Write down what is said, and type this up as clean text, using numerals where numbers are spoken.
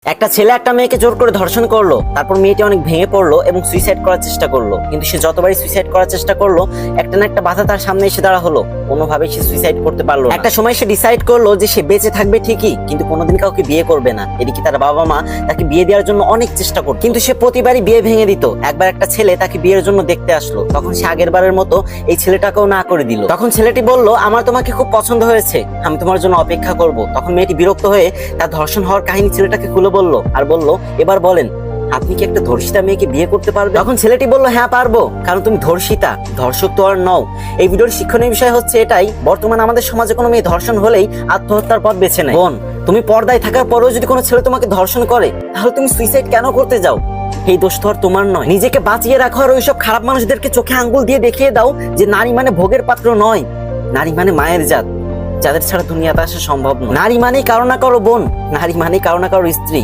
একটা ছেলে একটা মেয়েকে জোর করে ধর্ষণ করলো, তারপর মেয়েটি অনেক ভেঙে পড়লো এবং সুইসাইড করার চেষ্টা করলো। কিন্তু সে যতবারই সুইসাইড করার চেষ্টা করলো, একটা না একটা বাধা তার সামনে এসে দাঁড়া হলো। কোনোভাবেই সে সুইসাইড করতে পারলো না। একটা সময় সে ডিসাইড করলো যে সে বেঁচে থাকবে ঠিকই, কিন্তু কোনোদিন কাউকে বিয়ে করবে না। এদিকে তার বাবা মা তাকে বিয়ে দেওয়ার জন্য অনেক চেষ্টা করতো, কিন্তু সে প্রতিবারই বিয়ে ভেঙে দিত। একবার একটা ছেলে তাকে বিয়ের জন্য দেখতে আসলো, তখন সে আগের বারের মতো এই ছেলেটাকেও না করে দিল। তখন ছেলেটি বলল, আমার তোমাকে খুব পছন্দ হয়েছে, আমি তোমার জন্য অপেক্ষা করব। তখন মেয়েটি বিরক্ত হয়ে তার ধর্ষণ হওয়ার কাহিনী ছেলেটাকে খুলে বলল, আর বলল, এবার বলেন আপনি কি একটা ধর্ষিতা মেয়েকে বিয়ে করতে পারবেন? তখন ছেলেটি বলল, হ্যাঁ পারবো, কারণ তুমি ধর্ষিতা, ধর্ষক তো আর নও। এই ভিডিওর শিক্ষণীয় বিষয় হচ্ছে এটাই, বর্তমানে আমাদের সমাজে কোনো মেয়ে ধর্ষণ হলেই আত্মহত্যার পথ বেছে নেয়। বোন, তুমি পর্দায় থাকার পরেও যদি কোনো ছেলে তোমাকে ধর্ষণ করে, তাহলে তুমি সুইসাইড কেন করতে যাও? এই দোষ তো আর তোমার নয়। নিজেকে বাঁচিয়ে রাখো আর ওইসব খারাপ মানুষদেরকে চোখে আঙ্গুল দিয়ে দেখিয়ে দাও যে নারী মানে ভোগের পাত্র নয়, নারী মানে মায়ের জাত, যাদের ছাড়া দুনিয়াতে আসা সম্ভব নয়। নারী মানেই কারো না কারো বোন, নারী মানেই কারো না কারো স্ত্রী।